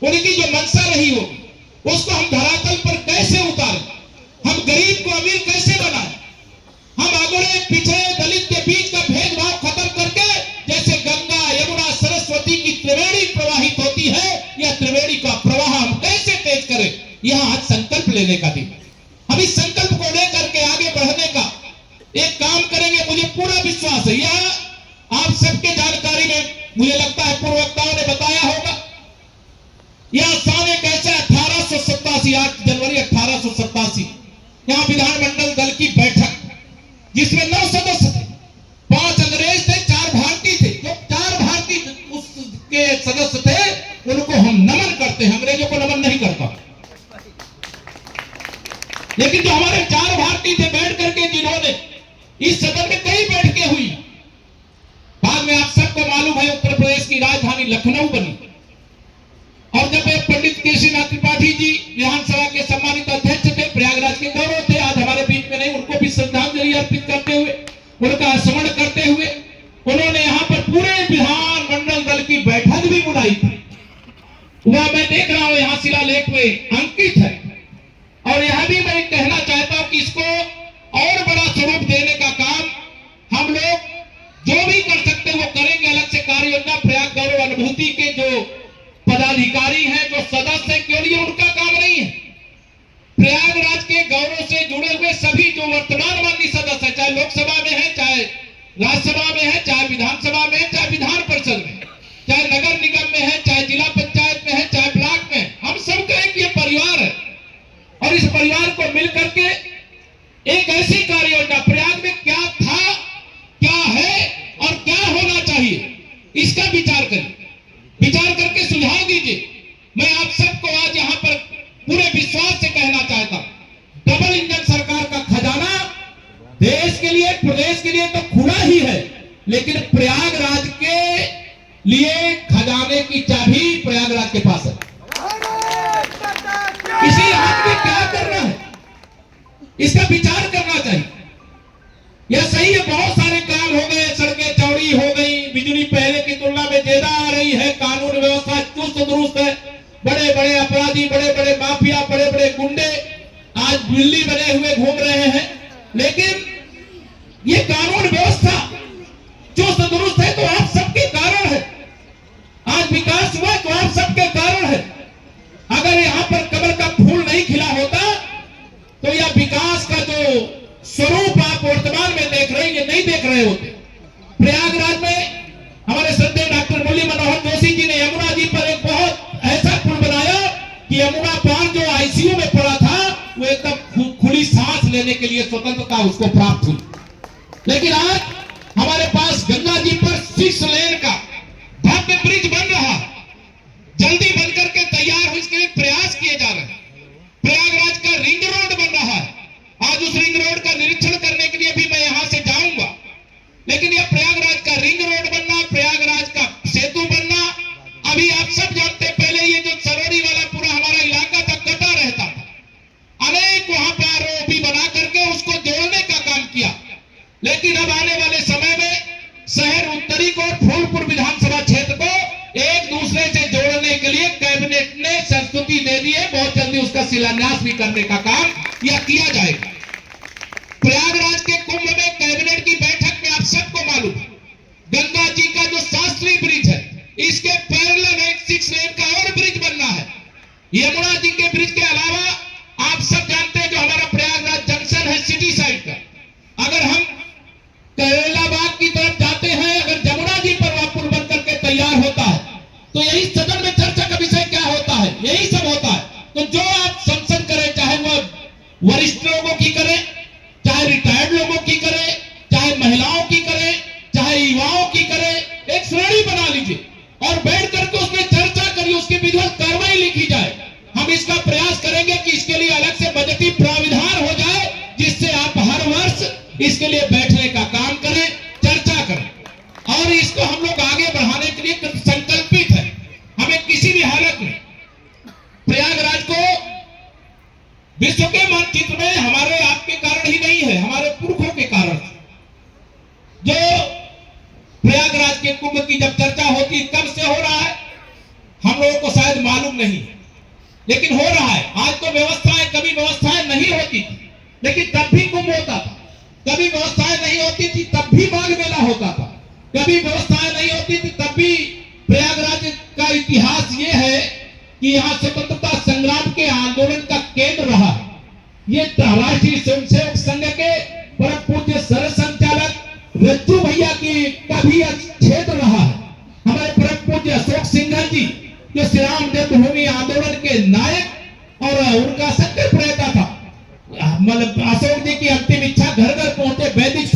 उनकी जो मंशा रही होगी उसको हम धरातल पर कैसे उतारें, हम गरीब को अमीर कैसे बनाएं, हम अगड़े पिछड़े दलित के बीच का भेदभाव खत्म करके जैसे गंगा यमुना सरस्वती की त्रिवेणी प्रवाहित होती है, यह त्रिवेणी का प्रवाह हम कैसे तेज करें। यह आज संकल्प लेने का दिन, हम इस संकल्प को लेकर के आगे बढ़ने का एक काम करेंगे। मुझे पूरा विश्वास है, यह आप सबके जानकारी में मुझे लगता है पूर्व वक्ताओं ने बताया होगा। यह स्थान एक ऐसा 1887 8 जनवरी 1887 यहाँ विधानमंडल दल की बैठक जिसमें 9 सदस्य थे, 5 अंग्रेज थे, 4 भारतीय थे। जो 4 भारतीय उसके सदस्य थे उनको हम नमन करते हैं, अंग्रेजों को नमन नहीं करता। लेकिन जो हमारे 4 भारतीय थे बैठ करके जिन्होंने इस सदन में कई बैठकें हुई, बाद में आप सबको मालूम है उत्तर प्रदेश की राजधानी लखनऊ बनी और जब पंडित केशरीनाथ त्रिपाठी जी विधानसभा के सम्मानित अध्यक्ष थे, प्रयागराज के गौरव थे, आज हमारे बीच में नहीं, उनको भी श्रद्धांजलि अर्पित करते हुए उनका स्मरण करते हुए उन्होंने यहाँ पर पूरे विधानमंडल दल की बैठक भी बुलाई थी। वह मैं देख रहा हूँ यहाँ शिलालेख में अंकित है और यह भी मैं कहना चाहता हूँ कि इसको और बड़ा स्वरूप देने का काम हम लोग जो भी कर सकते हैं वो करेंगे। अलग से कार्य योजना प्रयाग गौरव अनुभूति के जो पदाधिकारी हैं, जो सदस्य हैं, केवल ये उनका काम नहीं है, प्रयागराज के गौरव से जुड़े हुए सभी जो वर्तमान माननीय सदस्य हैं, चाहे लोकसभा में है, चाहे राज्यसभा में है, चाहे विधानसभा में है, चाहे विधान परिषद में, चाहे नगर निगम में है, चाहे जिला पंचायत में है, चाहे ब्लॉक में, हम सब का एक ये परिवार है और इस परिवार को मिलकर के एक ऐसी कार्य योजना प्रयाग में क्या था, क्या है और क्या होना चाहिए, इसका विचार करें, विचार करके सुझाव दीजिए। मैं आप सबको आज यहाँ पर पूरे विश्वास से कहना चाहता हूं, डबल इंजन सरकार का खजाना देश के लिए, प्रदेश के लिए तो खुला ही है, लेकिन प्रयागराज के लिए खजाने की चाबी प्रयागराज के पास है। इसी हाथ में क्या करना है, इसका विचार करना चाहिए। यह सही है, बहुत सारे काम हो गए, सड़कें चौड़ी हो गई, बिजली पहले की तुलना में ज्यादा आ रही है, कानून व्यवस्था चुस्त दुरुस्त है, बड़े बड़े अपराधी, बड़े बड़े माफिया, बड़े बड़े गुंडे आज दिल्ली बने हुए घूम रहे हैं, लेकिन ये कानून व्यवस्था चुस्त दुरुस्त है तो आप सबके कारण है। आज विकास हुआ तो आप सबके कारण है। अगर यहाँ पर कमल का फूल नहीं खिला होता तो यह विकास का जो स्वरूप आप वर्तमान में देख रहे हैं ये नहीं देख रहे होते। प्रयागराज में हमारे श्रद्धेय डॉक्टर मुरली मनोहर जोशी जी ने यमुना जी पर एक बहुत ऐसा पुल बनाया कि यमुना पार जो आईसीयू में पड़ा था वो एकदम खुली सांस लेने के लिए स्वतंत्रता उसको प्राप्त हुई। लेकिन आज हमारे पास गंगा जी पर 6 लेन का भव्य ब्रिज बन रहा है, जल्दी बनकर के तैयार हो, इसके लिए प्रयास किए जा रहे हैं। प्रयागराज का रिंग रोड बन रहा है, आज उस रिंग रोड का निरीक्षण करने के लिए भी मैं यहां से जाऊंगा। लेकिन यह प्रयागराज का रिंग रोड बनना, प्रयागराज का सेतु बनना, अभी आप सब जानते हैं पहले ये जो सरोरी वाला पूरा हमारा इलाका था कटा रहता था, अनेक वहां पर आरओबी बना करके उसको जोड़ने का काम किया। लेकिन अब आने वाले समय में शहर उत्तरी को, फूलपुर विधानसभा क्षेत्र को एक दूसरे से जोड़ने के लिए कैबिनेट ने संस्तुति दे दी है, बहुत जल्दी उसका शिलान्यास भी करने का काम यह किया जाएगा। प्रयागराज के कुंभ में कैबिनेट की बैठक में आप सबको मालूम है गंगा जी का जो शास्त्री ब्रिज है इसके पैरेलल एक 6 लेन का और ब्रिज बनना है। यमुना जी के ब्रिज के अलावा आप सब जानते हैं जो हमारा प्रयागराज जंक्शन है सिटी साइड का, अगर हम कैलाबाग की तरफ जाते हैं, अगर जमुना जी पर वह पुल बनकर के तैयार होता है तो यही सदन में चर्चा का विषय क्या होता है, यही सब होता है। तो जो आप संसद करें, चाहे वह वरिष्ठ लोगों की करें, चाहे रिटायर्ड लोगों की करें, चाहे महिलाओं की करें, चाहे युवाओं की करें, एक श्रेणी बना लीजिए और बैठ करके उसमें चर्चा करिए, उसकी विधिवत कार्रवाई लिखी जाए। हम इसका प्रयास करेंगे कि इसके लिए अलग से बजटीय प्राविधान हो जाए, जिससे आप हर वर्ष इसके लिए बैठने का काम करें, चर्चा करें और इसको हम लोग आगे बढ़ाने के लिए संकल्पित है। हमें किसी भी हालत में प्रयागराज को विश्व के मानचित्र में हमारे आपके कारण ही नहीं है, हमारे पुरखों के कारण। जो प्रयागराज के कुंभ की जब चर्चा होती कब से हो रहा है, हम लोगों को शायद मालूम नहीं है, लेकिन हो रहा है। आज तो व्यवस्थाएं, कभी व्यवस्थाएं नहीं होती थी लेकिन तब भी कुंभ होता था, कभी व्यवस्थाएं नहीं होती थी तब भी माघ मेला होता था, कभी व्यवस्थाएं नहीं होती थी तब भी। प्रयागराज का इतिहास ये है कि यहाँ स्वतंत्रता संग्राम के आंदोलन का केंद्र रहा है। ये राष्ट्रीय स्वयंसेवक संघ के परम पूज्य सर संचालक रज्जू भैया की का भी क्षेत्र रहा है। हमारे परम पूज्य अशोक सिंघल जी जो श्री राम जन्मभूमि आंदोलन के नायक और उनका संकल्प रहता था, मतलब अशोक जी की अंतिम इच्छा घर घर पहुंचे, वैदिक